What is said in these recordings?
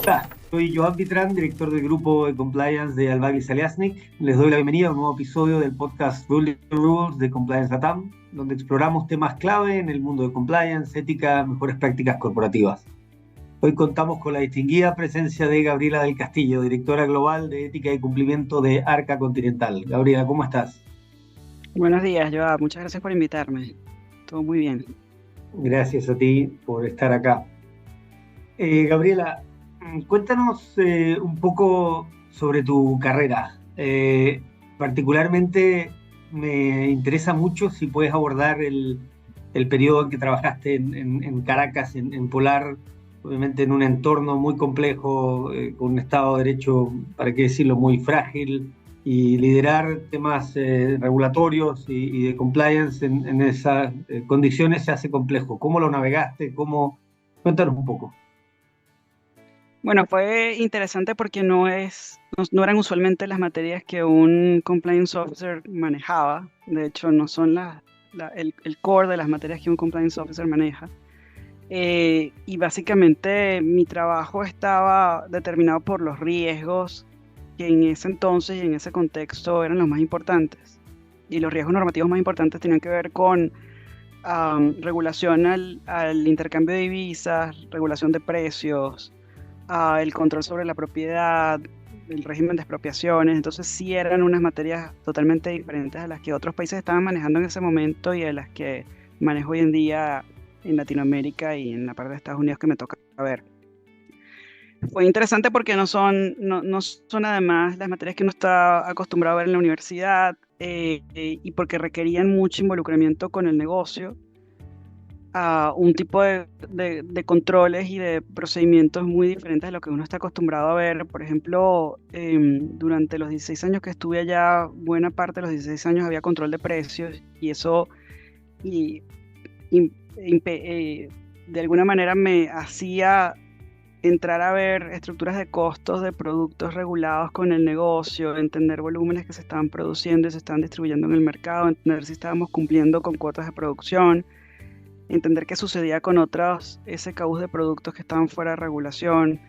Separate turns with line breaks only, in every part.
Hola, soy Joan Vitrán, director del grupo de compliance de Albagis Aliasnik. Les doy la bienvenida a un nuevo episodio del podcast Rules Rules de Compliance Latam, donde exploramos temas clave en el mundo de compliance, ética, mejores prácticas corporativas. Hoy contamos con la distinguida presencia de Gabriela del Castillo, directora global de ética y cumplimiento de Arca Continental. Gabriela, ¿cómo estás?
Buenos días, Joa. Muchas gracias por invitarme. Todo muy bien.
Gracias a ti por estar acá. Gabriela, cuéntanos un poco sobre tu carrera. Particularmente me interesa mucho si puedes abordar el periodo en que trabajaste en Caracas, en Polar, obviamente en un entorno muy complejo, con un Estado de Derecho, para qué decirlo, muy frágil, y liderar temas regulatorios y de compliance en esas condiciones se hace complejo. ¿Cómo lo navegaste? Cuéntanos un poco.
Bueno, fue interesante porque no eran usualmente las materias que un compliance officer manejaba. De hecho, no son el core de las materias que un compliance officer maneja. Y básicamente mi trabajo estaba determinado por los riesgos que en ese entonces y en ese contexto eran los más importantes. Y los riesgos normativos más importantes tenían que ver con regulación al intercambio de divisas, regulación de precios, el control sobre la propiedad, el régimen de expropiaciones. Entonces sí eran unas materias totalmente diferentes a las que otros países estaban manejando en ese momento y a las que manejo hoy en día en Latinoamérica y en la parte de Estados Unidos que me toca ver. Fue interesante porque no son además las materias que uno está acostumbrado a ver en la universidad, y porque requerían mucho involucramiento con el negocio, a un tipo de controles y de procedimientos muy diferentes a lo que uno está acostumbrado a ver. Por ejemplo, durante los 16 años que estuve allá, buena parte de los 16 años había control de precios y eso y, im- de alguna manera me hacía entrar a ver estructuras de costos de productos regulados con el negocio, entender volúmenes que se estaban produciendo y se estaban distribuyendo en el mercado, entender si estábamos cumpliendo con cuotas de producción, entender qué sucedía con otros SKUs de productos que estaban fuera de regulación.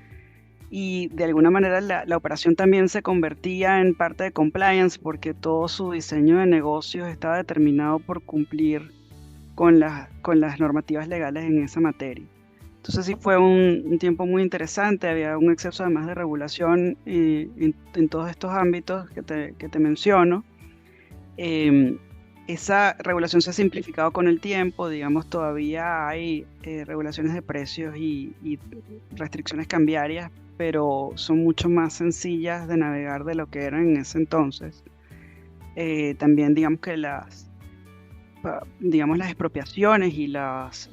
Y de alguna manera la operación también se convertía en parte de compliance porque todo su diseño de negocios estaba determinado por cumplir con las normativas legales en esa materia. Entonces sí fue un tiempo muy interesante, había un exceso además de regulación en todos estos ámbitos que te menciono. Eh, Esa regulación se ha simplificado con el tiempo, digamos, todavía hay regulaciones de precios y restricciones cambiarias, pero son mucho más sencillas de navegar de lo que eran en ese entonces. También digamos que digamos, las expropiaciones y las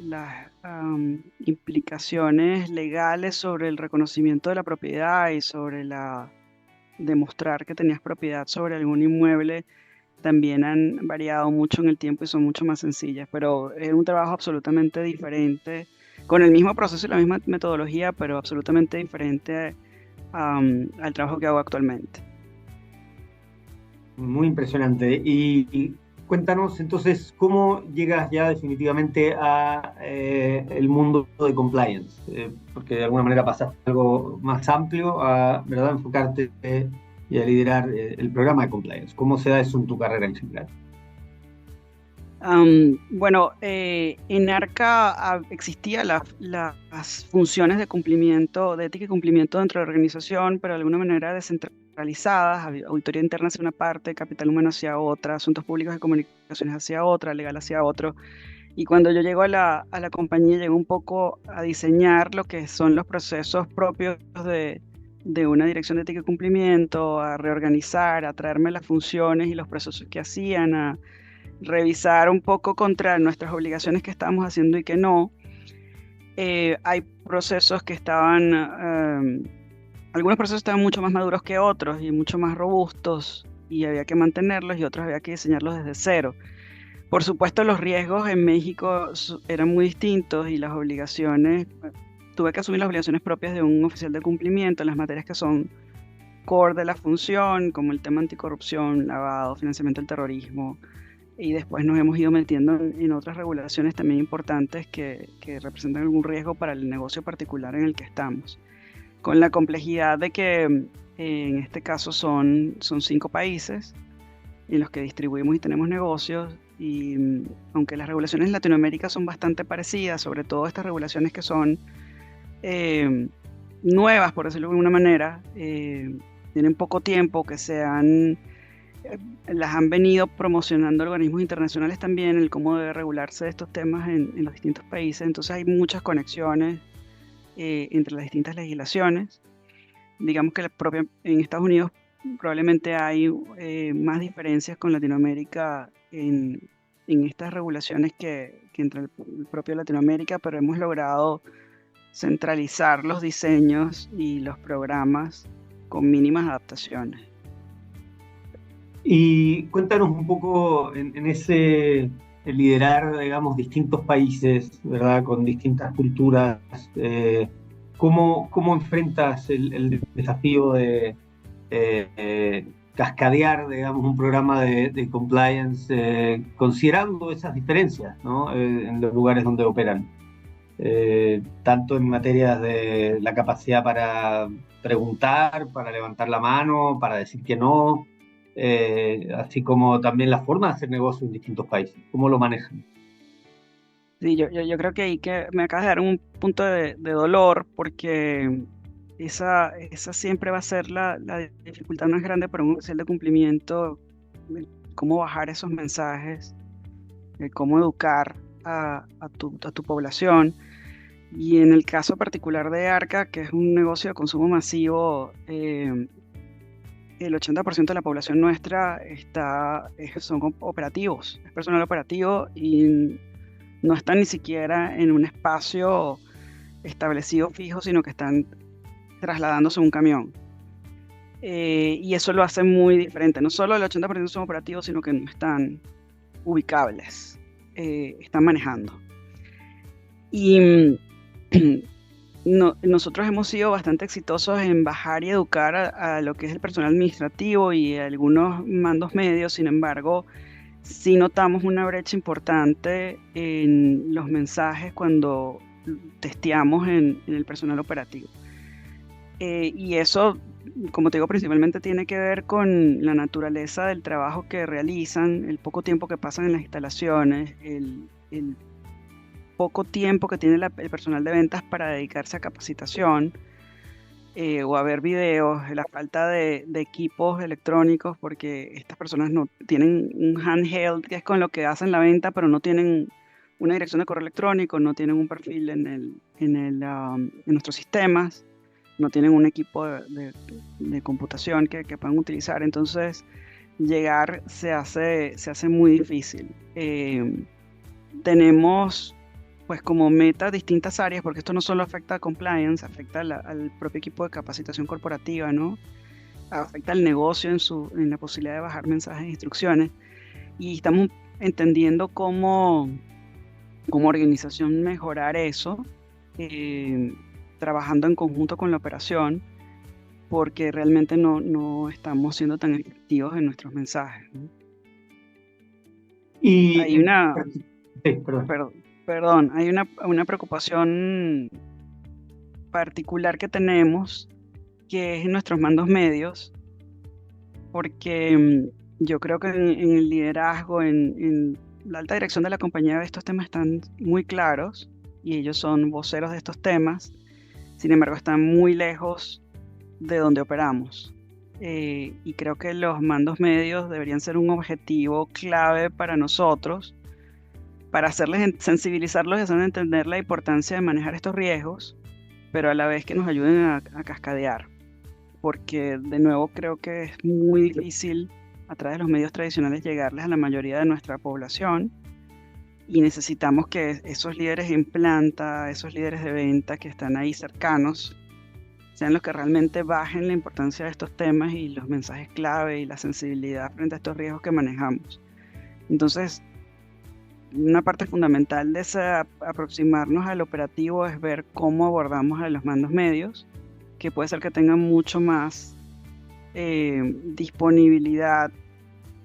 implicaciones legales sobre el reconocimiento de la propiedad y sobre demostrar que tenías propiedad sobre algún inmueble también han variado mucho en el tiempo y son mucho más sencillas, pero es un trabajo absolutamente diferente, con el mismo proceso y la misma metodología, pero absolutamente diferente al trabajo que hago actualmente.
Muy impresionante. Y cuéntanos entonces cómo llegas ya definitivamente a el mundo de compliance. Porque de alguna manera pasaste a algo más amplio a, ¿verdad?, enfocarte y a liderar el programa de compliance. ¿Cómo se da eso en tu carrera en general?
Bueno, en ARCA existían las funciones de cumplimiento, de ética y cumplimiento dentro de la organización, pero de alguna manera descentralizadas. Auditoría interna hacia una parte, capital humano hacia otra, asuntos públicos y comunicaciones hacia otra, legal hacia otro. Y cuando yo llego a la compañía, llego un poco a diseñar lo que son los procesos propios de una dirección de ética y cumplimiento, a reorganizar, a traerme las funciones y los procesos que hacían, a revisar un poco contra nuestras obligaciones que estábamos haciendo y que no. Hay procesos que algunos procesos estaban mucho más maduros que otros y mucho más robustos y había que mantenerlos y otros había que diseñarlos desde cero. Por supuesto, los riesgos en México eran muy distintos y las obligaciones, tuve que asumir las obligaciones propias de un oficial de cumplimiento en las materias que son core de la función, como el tema anticorrupción, lavado, financiamiento del terrorismo, y después nos hemos ido metiendo en otras regulaciones también importantes que representan algún riesgo para el negocio particular en el que estamos. con la complejidad de que en este caso son 5 países en los que distribuimos y tenemos negocios, y aunque las regulaciones en Latinoamérica son bastante parecidas, sobre todo estas regulaciones que son eh, nuevas, por decirlo de alguna manera, tienen poco tiempo, las han venido promocionando organismos internacionales también, el cómo debe regularse estos temas en los distintos países. Entonces hay muchas conexiones entre las distintas legislaciones. Digamos que en Estados Unidos probablemente hay más diferencias con Latinoamérica en estas regulaciones que entre el propio Latinoamérica, pero hemos logrado centralizar los diseños y los programas con mínimas adaptaciones.
Y cuéntanos un poco en ese liderar, digamos, distintos países, ¿verdad? Con distintas culturas. ¿Cómo enfrentas el desafío de cascadear, digamos, un programa de compliance considerando esas diferencias, ¿no? En los lugares donde operan? Tanto en materias de la capacidad para preguntar, para levantar la mano, para decir que no, así como también la forma de hacer negocio en distintos países. ¿Cómo lo manejan?
Sí, yo creo que ahí que me acabas de dar un punto de dolor, porque esa siempre va a ser la dificultad más grande para un oficial de cumplimiento, el cómo bajar esos mensajes, el cómo educar a tu población. Y en el caso particular de Arca, que es un negocio de consumo masivo, el 80% de la población nuestra son operativos, es personal operativo y no están ni siquiera en un espacio establecido fijo, sino que están trasladándose en un camión. Y eso lo hace muy diferente. No solo el 80% son operativos, sino que no están ubicables, están manejando. Y nosotros hemos sido bastante exitosos en bajar y educar a lo que es el personal administrativo y algunos mandos medios. Sin embargo, sí notamos una brecha importante en los mensajes cuando testeamos en el personal operativo. Y eso, como te digo, principalmente tiene que ver con la naturaleza del trabajo que realizan, el poco tiempo que pasan en las instalaciones, el poco tiempo que tiene el personal de ventas para dedicarse a capacitación o a ver videos, la falta de equipos electrónicos, porque estas personas no tienen un handheld que es con lo que hacen la venta, pero no tienen una dirección de correo electrónico, no tienen un perfil en nuestros sistemas, no tienen un equipo de computación que puedan utilizar. Entonces llegar se hace muy difícil. Tenemos pues como meta distintas áreas, porque esto no solo afecta a compliance, afecta al propio equipo de capacitación corporativa, ¿no? Afecta al negocio en la posibilidad de bajar mensajes e instrucciones. Y estamos entendiendo cómo organización mejorar eso, trabajando en conjunto con la operación, porque realmente no estamos siendo tan efectivos en nuestros mensajes, ¿no?
Y,
Hay una,
sí, perdón.
perdón, hay una preocupación particular que tenemos, que es en nuestros mandos medios, porque yo creo que en el liderazgo, en la alta dirección de la compañía, estos temas están muy claros y ellos son voceros de estos temas. Sin embargo, están muy lejos de donde operamos. Y creo que los mandos medios deberían ser un objetivo clave para nosotros, para sensibilizarlos y hacerles entender la importancia de manejar estos riesgos, pero a la vez que nos ayuden a cascadear. Porque de nuevo creo que es muy difícil a través de los medios tradicionales llegarles a la mayoría de nuestra población, y necesitamos que esos líderes en planta, esos líderes de venta que están ahí cercanos, sean los que realmente bajen la importancia de estos temas y los mensajes clave y la sensibilidad frente a estos riesgos que manejamos. Entonces, una parte fundamental de aproximarnos al operativo es ver cómo abordamos a los mandos medios, que puede ser que tengan mucho más disponibilidad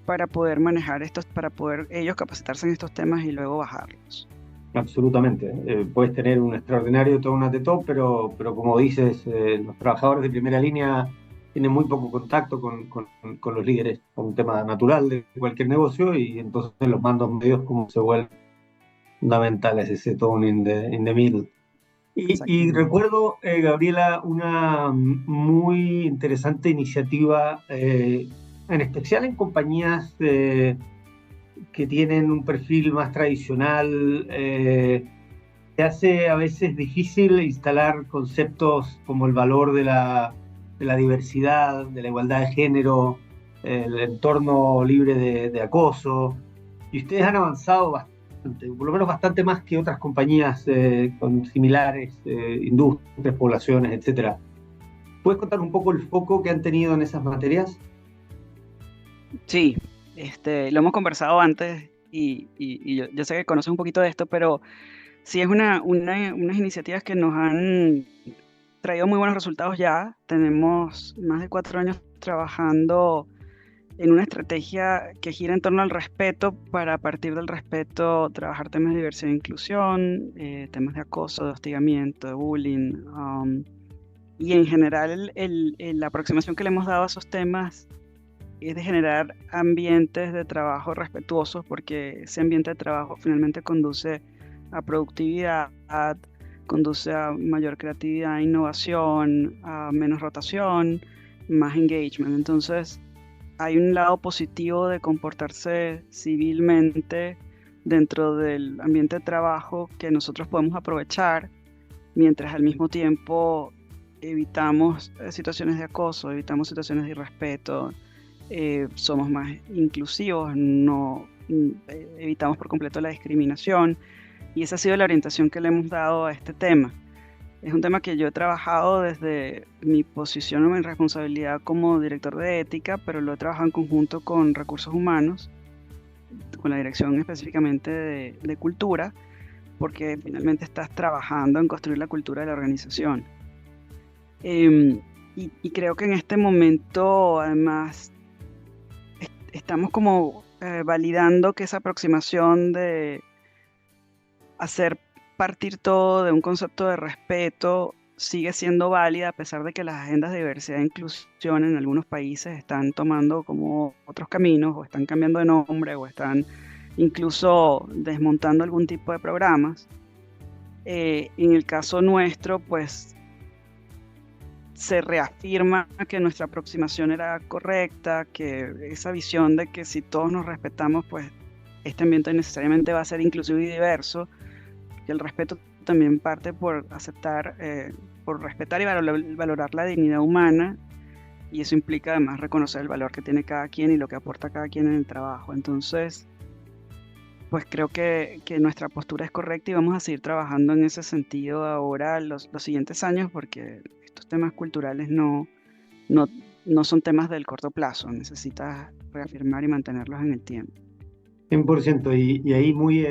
para poder manejar estos, para poder ellos capacitarse en estos temas y luego bajarlos.
Absolutamente. Puedes tener un extraordinario Town de top, pero como dices, los trabajadores de primera línea tienen muy poco contacto con los líderes, con un tema natural de cualquier negocio, y entonces los mandos medios como se vuelven fundamentales, ese tone in the middle. Y
Exactamente.
recuerdo, Gabriela, una muy interesante iniciativa, en especial en compañías que tienen un perfil más tradicional. Se hace a veces difícil instalar conceptos como el valor de la diversidad, de la igualdad de género, el entorno libre de acoso. Y ustedes han avanzado bastante, por lo menos bastante más que otras compañías con similares industrias, poblaciones, etcétera. ¿Puedes contar un poco el foco que han tenido en esas materias?
Sí, lo hemos conversado antes y yo sé que conoces un poquito de esto, pero sí es unas iniciativas que nos han traído muy buenos resultados ya. Tenemos más de 4 años trabajando en una estrategia que gira en torno al respeto para a partir del respeto trabajar temas de diversidad e inclusión, temas de acoso, de hostigamiento, de bullying, y en general la aproximación que le hemos dado a esos temas es de generar ambientes de trabajo respetuosos, porque ese ambiente de trabajo finalmente conduce a productividad, conduce a mayor creatividad, innovación, a menos rotación, más engagement. Entonces, hay un lado positivo de comportarse civilmente dentro del ambiente de trabajo que nosotros podemos aprovechar, mientras al mismo tiempo evitamos situaciones de acoso, evitamos situaciones de irrespeto, somos más inclusivos, no evitamos por completo la discriminación, y esa ha sido la orientación que le hemos dado a este tema. Es un tema que yo he trabajado desde mi posición o mi responsabilidad como director de ética, pero lo he trabajado en conjunto con recursos humanos, con la dirección específicamente de cultura, porque finalmente estás trabajando en construir la cultura de la organización. Em, y creo que en este momento, además, estamos como validando que esa aproximación de hacer partir todo de un concepto de respeto sigue siendo válida, a pesar de que las agendas de diversidad e inclusión en algunos países están tomando como otros caminos, o están cambiando de nombre, o están incluso desmontando algún tipo de programas. En el caso nuestro, pues se reafirma que nuestra aproximación era correcta, que esa visión de que si todos nos respetamos, pues este ambiente necesariamente va a ser inclusivo y diverso, que el respeto también parte por aceptar, por respetar y valorar la dignidad humana, y eso implica además reconocer el valor que tiene cada quien y lo que aporta cada quien en el trabajo. Entonces, pues creo que nuestra postura es correcta y vamos a seguir trabajando en ese sentido ahora los siguientes años, porque estos temas culturales no, no son temas del corto plazo, necesitas reafirmar y mantenerlos en el tiempo.
100%, y ahí muy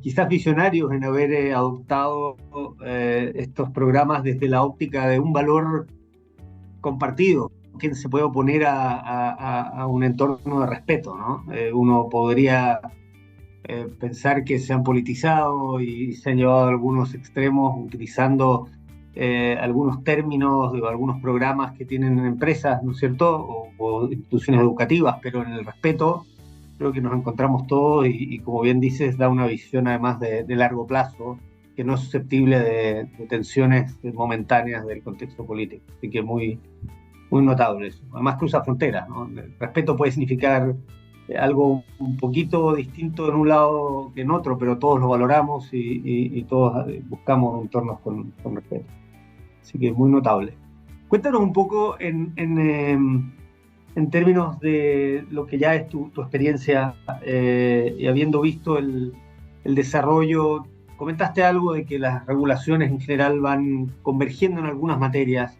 quizás visionarios en haber adoptado estos programas desde la óptica de un valor compartido, que se puede oponer a un entorno de respeto, ¿no? Uno podría pensar que se han politizado y se han llevado a algunos extremos utilizando algunos términos de algunos programas que tienen empresas, ¿no es cierto? O instituciones educativas, pero en el respeto creo que nos encontramos todos y como bien dices, da una visión además de largo plazo que no es susceptible de tensiones momentáneas del contexto político. Así que muy notable eso. Además cruza fronteras, ¿no? El respeto puede significar algo un poquito distinto en un lado que en otro, pero todos lo valoramos y todos buscamos entornos con respeto. Así que muy notable. Cuéntanos un poco en términos de lo que ya es tu experiencia y habiendo visto el desarrollo. Comentaste algo de que las regulaciones en general van convergiendo en algunas materias,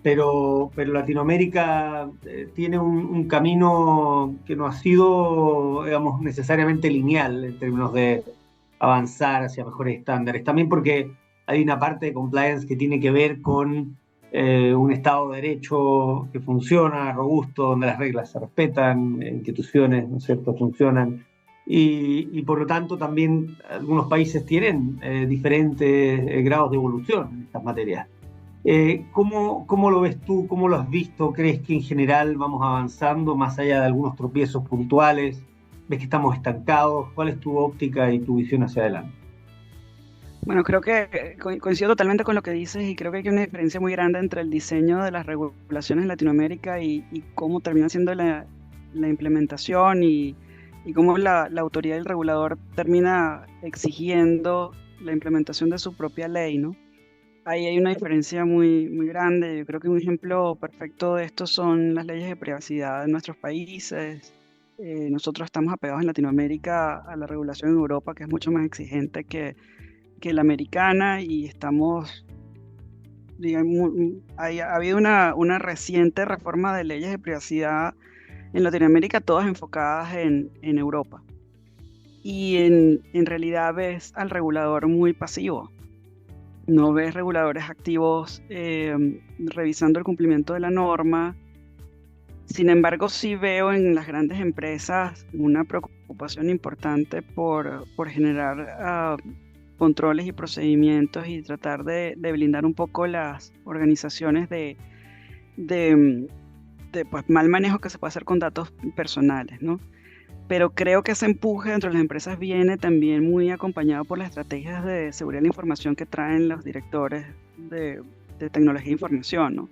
pero Latinoamérica tiene un camino que no ha sido, digamos, necesariamente lineal en términos de avanzar hacia mejores estándares. También porque hay una parte de compliance que tiene que ver con un Estado de Derecho que funciona, robusto, donde las reglas se respetan, instituciones, ¿no es cierto?, funcionan. y por lo tanto también algunos países tienen diferentes grados de evolución en estas materias. ¿Cómo lo ves tú? ¿Cómo lo has visto? ¿Crees que en general vamos avanzando más allá de algunos tropiezos puntuales? ¿Ves que estamos estancados? ¿Cuál es tu óptica y tu visión hacia adelante?
Bueno, creo que coincido totalmente con lo que dices y creo que hay una diferencia muy grande entre el diseño de las regulaciones en Latinoamérica y cómo termina siendo la implementación y cómo la autoridad del regulador termina exigiendo la implementación de su propia ley, ¿no? Ahí hay una diferencia muy, muy grande. Yo creo que un ejemplo perfecto de esto son las leyes de privacidad en nuestros países. Nosotros estamos apegados en Latinoamérica a la regulación en Europa, que es mucho más exigente que la americana, y estamos, digamos, ha habido una reciente reforma de leyes de privacidad en Latinoamérica, todas enfocadas en Europa. Y en realidad ves al regulador muy pasivo. No ves reguladores activos revisando el cumplimiento de la norma. Sin embargo, sí veo en las grandes empresas una preocupación importante por generar controles y procedimientos y tratar de blindar un poco las organizaciones de, pues, mal manejo que se puede hacer con datos personales, ¿no? Pero creo que ese empuje dentro de las empresas viene también muy acompañado por las estrategias de seguridad de la información que traen los directores de tecnología de información, ¿no?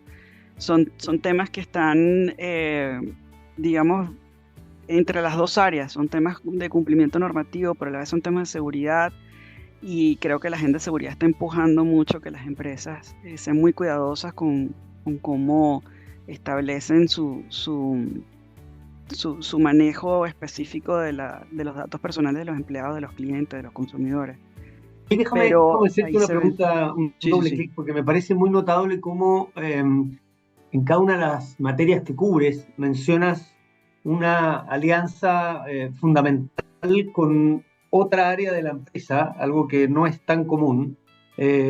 Son temas que están, digamos, entre las dos áreas. Son temas de cumplimiento normativo, pero a la vez son temas de seguridad. Y creo que la agenda de seguridad está empujando mucho que las empresas sean muy cuidadosas con cómo establecen su manejo específico de los datos personales de los empleados, de los clientes, de los consumidores.
Y déjame
Pero
hacerte
ahí
una
se ven.
pregunta, un
Sí, sí,
doble
sí.
clic, porque me parece muy notable cómo en cada una de las materias que cubres mencionas una alianza fundamental con otra área de la empresa, algo que no es tan común,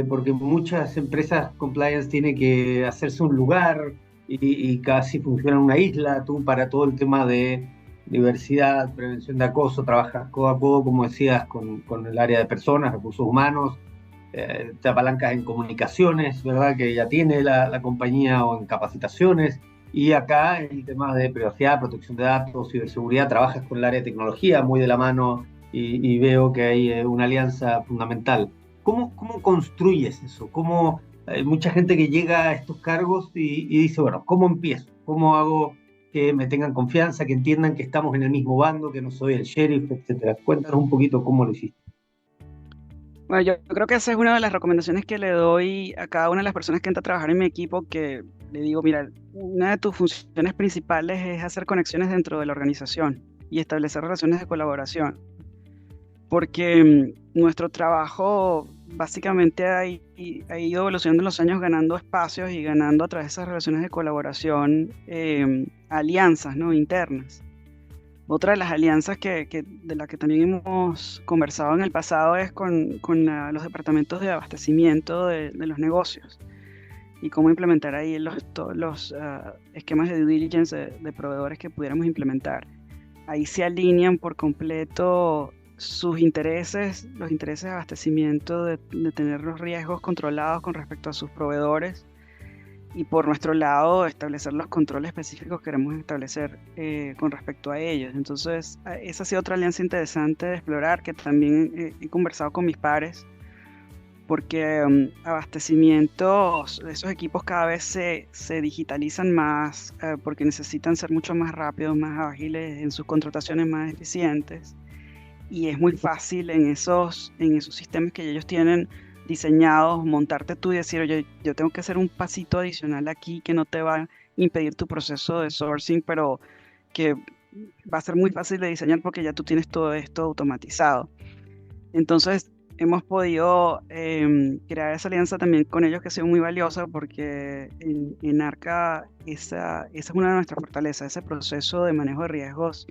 porque muchas empresas compliance tienen que hacerse un lugar y casi funciona en una isla. Tú para todo el tema de diversidad, prevención de acoso, trabajas codo a codo, como decías, con el área de personas, recursos humanos, te apalancas en comunicaciones, ¿verdad? Que ya tiene la compañía o en capacitaciones. Y acá en el tema de privacidad, protección de datos, ciberseguridad, trabajas con el área de tecnología muy de la mano y veo que hay una alianza fundamental. ¿Cómo construyes eso? ¿Cómo, hay mucha gente que llega a estos cargos y dice, bueno, ¿cómo empiezo? ¿Cómo hago que me tengan confianza, que entiendan que estamos en el mismo bando, que no soy el sheriff, etcétera? Cuéntanos un poquito cómo lo hiciste.
Bueno, yo creo que esa es una de las recomendaciones que le doy a cada una de las personas que entra a trabajar en mi equipo, que le digo, mira, una de tus funciones principales es hacer conexiones dentro de la organización y establecer relaciones de colaboración, porque nuestro trabajo básicamente ha ido evolucionando en los años, ganando espacios y ganando a través de esas relaciones de colaboración alianzas, ¿no?, internas. Otra de las alianzas de la que también hemos conversado en el pasado es con los departamentos de abastecimiento de los negocios y cómo implementar ahí todos los esquemas de due diligence de proveedores que pudiéramos implementar. Ahí se alinean por completo sus intereses, los intereses de abastecimiento, de tener los riesgos controlados con respecto a sus proveedores, y por nuestro lado establecer los controles específicos que queremos establecer con respecto a ellos. Entonces, esa ha sido otra alianza interesante de explorar, que también he conversado con mis pares, porque abastecimientos, esos equipos cada vez se digitalizan más, porque necesitan ser mucho más rápidos, más ágiles en sus contrataciones, más eficientes, y es muy fácil en esos sistemas que ellos tienen diseñados, montarte tú y decir, oye, yo tengo que hacer un pasito adicional aquí que no te va a impedir tu proceso de sourcing, pero que va a ser muy fácil de diseñar porque ya tú tienes todo esto automatizado. Entonces, hemos podido crear esa alianza también con ellos, que ha sido muy valiosa, porque en Arca esa es una de nuestras fortalezas, ese proceso de manejo de riesgos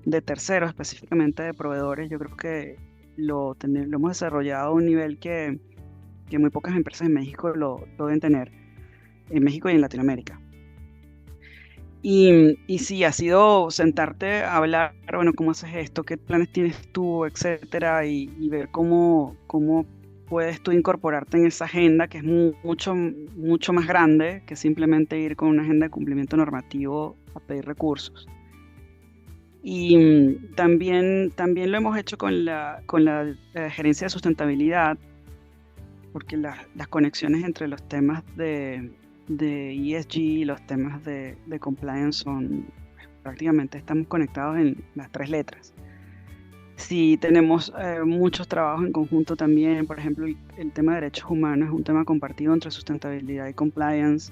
de terceros, específicamente de proveedores. Yo creo que lo hemos desarrollado a un nivel que muy pocas empresas en México lo deben tener, en México y en Latinoamérica. Y sí, ha sido sentarte a hablar, bueno, ¿cómo haces esto? ¿Qué planes tienes tú? Etcétera, y ver cómo puedes tú incorporarte en esa agenda que es mucho más grande que simplemente ir con una agenda de cumplimiento normativo a pedir recursos. Y también lo hemos hecho con la gerencia de sustentabilidad, porque las conexiones entre los temas de ESG y los temas de compliance son, prácticamente estamos conectados en las tres letras. Sí, tenemos muchos trabajos en conjunto también, por ejemplo, el tema de derechos humanos es un tema compartido entre sustentabilidad y compliance,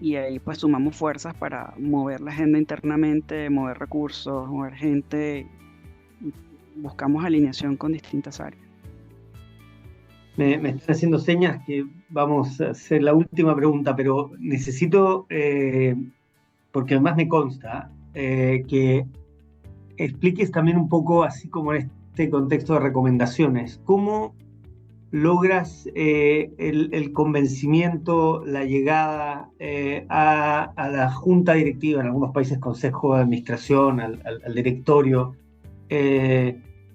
y ahí pues sumamos fuerzas para mover la agenda internamente, mover recursos, mover gente, y buscamos alineación con distintas áreas.
Me están haciendo señas que vamos a hacer la última pregunta, pero necesito, porque además me consta, que expliques también un poco, así como en este contexto de recomendaciones, cómo logras el convencimiento, la llegada a la junta directiva, en algunos países consejo de administración, al directorio.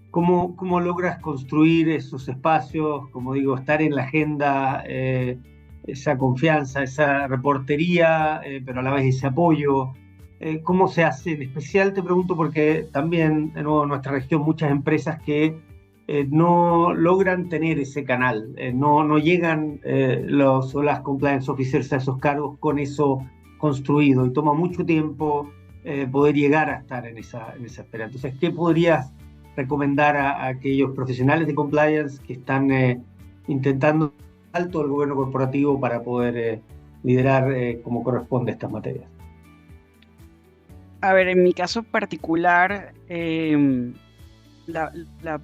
¿Cómo logras construir esos espacios, como digo, estar en la agenda, esa confianza, esa reportería, pero a la vez ese apoyo? ¿Cómo se hace? En especial te pregunto porque también, de nuevo, en nuestra región, muchas empresas que no logran tener ese canal, no llegan los o las compliance officers a esos cargos con eso construido, y toma mucho tiempo poder llegar a estar en esa espera. Entonces, ¿qué podrías recomendar a aquellos profesionales de compliance que están intentando alto el gobierno corporativo para poder liderar como corresponde estas materias?
A ver, en mi caso particular, la, la,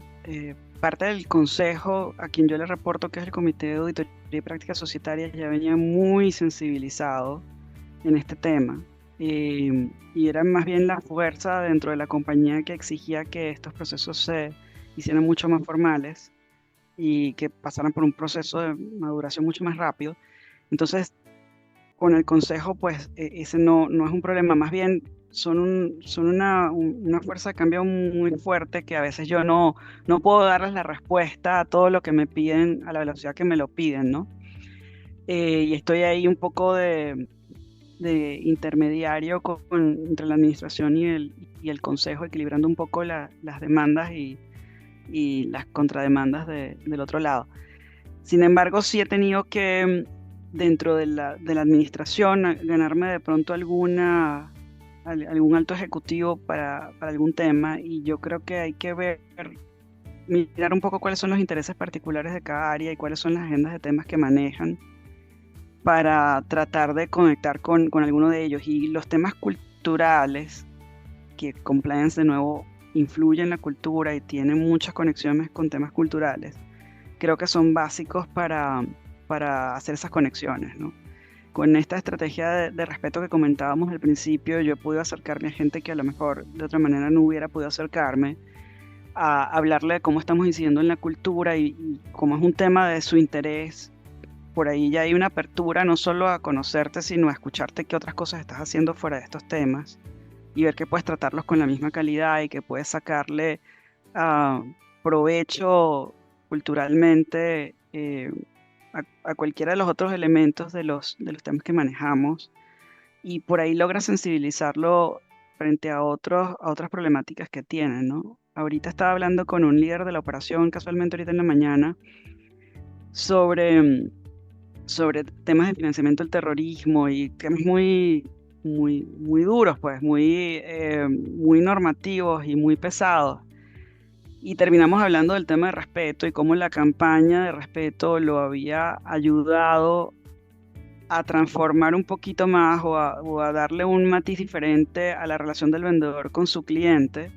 parte del consejo a quien yo le reporto, que es el Comité de Auditoría y Prácticas Societarias, ya venía muy sensibilizado en este tema. Y era más bien la fuerza dentro de la compañía que exigía que estos procesos se hicieran mucho más formales y que pasaran por un proceso de maduración mucho más rápido. Entonces, con el consejo, pues ese no es un problema, más bien son una fuerza de cambio muy fuerte, que a veces yo no puedo darles la respuesta a todo lo que me piden a la velocidad que me lo piden, ¿no? Y estoy ahí un poco de intermediario entre la administración y el consejo, equilibrando un poco las demandas y las contrademandas del otro lado. Sin embargo, sí he tenido que, dentro de la administración, ganarme de pronto algún alto ejecutivo para algún tema, y yo creo que hay que mirar un poco cuáles son los intereses particulares de cada área y cuáles son las agendas de temas que manejan, para tratar de conectar con alguno de ellos. Y los temas culturales, que compliance de nuevo influye en la cultura y tiene muchas conexiones con temas culturales, creo que son básicos para hacer esas conexiones, ¿no? Con esta estrategia de respeto que comentábamos al principio, yo pude acercarme a gente que a lo mejor de otra manera no hubiera podido acercarme, a hablarle de cómo estamos incidiendo en la cultura, y como es un tema de su interés, por ahí ya hay una apertura no solo a conocerte, sino a escucharte qué otras cosas estás haciendo fuera de estos temas, y ver que puedes tratarlos con la misma calidad y que puedes sacarle provecho culturalmente, a cualquiera de los otros elementos de los temas que manejamos, y por ahí logra sensibilizarlo frente a otras problemáticas que tienen, ¿no? Ahorita estaba hablando con un líder de la operación, casualmente ahorita en la mañana, sobre temas de financiamiento del terrorismo y temas muy duros, pues, muy normativos y muy pesados. Y terminamos hablando del tema de respeto y cómo la campaña de respeto lo había ayudado a transformar un poquito más, o a darle un matiz diferente a la relación del vendedor con su cliente,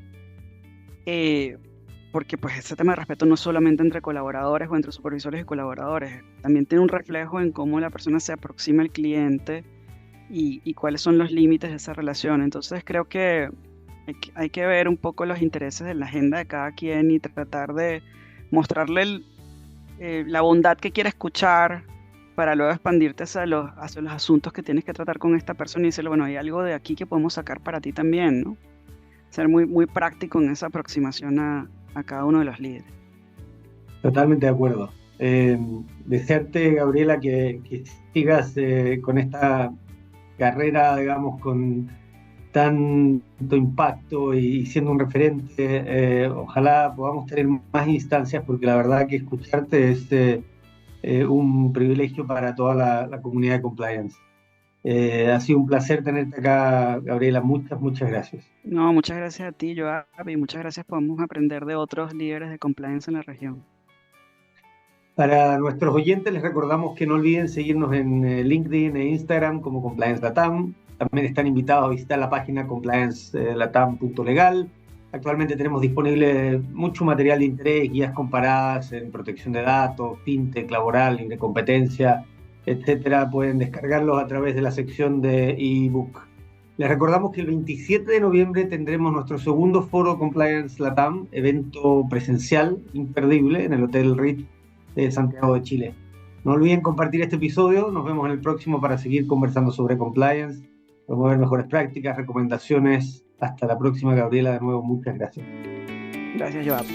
porque pues ese tema de respeto no es solamente entre colaboradores o entre supervisores y colaboradores, también tiene un reflejo en cómo la persona se aproxima al cliente y cuáles son los límites de esa relación. Entonces creo que hay que ver un poco los intereses de la agenda de cada quien y tratar de mostrarle la bondad que quiere escuchar, para luego expandirte hacia los asuntos que tienes que tratar con esta persona y decirle, bueno, hay algo de aquí que podemos sacar para ti también, ¿no? Ser muy, muy práctico en esa aproximación a cada uno de los líderes.
Totalmente de acuerdo. Desearte, Gabriela, que sigas con esta carrera, digamos, con tanto impacto y siendo un referente. Ojalá podamos tener más instancias, porque la verdad que escucharte es un privilegio para toda la comunidad de compliance. Ha sido un placer tenerte acá, Gabriela. Muchas, muchas gracias.
No, muchas gracias a ti, Joab, y muchas gracias. Podemos aprender de otros líderes de compliance en la región.
Para nuestros oyentes les recordamos que no olviden seguirnos en LinkedIn e Instagram como Compliance Latam. También están invitados a visitar la página compliancelatam.legal. Actualmente tenemos disponible mucho material de interés, guías comparadas en protección de datos, fintech, laboral, libre competencia, etcétera. Pueden descargarlos a través de la sección de ebook. Les recordamos que el 27 de noviembre tendremos nuestro segundo foro Compliance Latam, evento presencial imperdible en el Hotel Ritz de Santiago de Chile. No olviden compartir este episodio. Nos vemos en el próximo para seguir conversando sobre compliance, promover mejores prácticas, recomendaciones. Hasta la próxima, Gabriela. De nuevo, muchas gracias.
Gracias, Joab.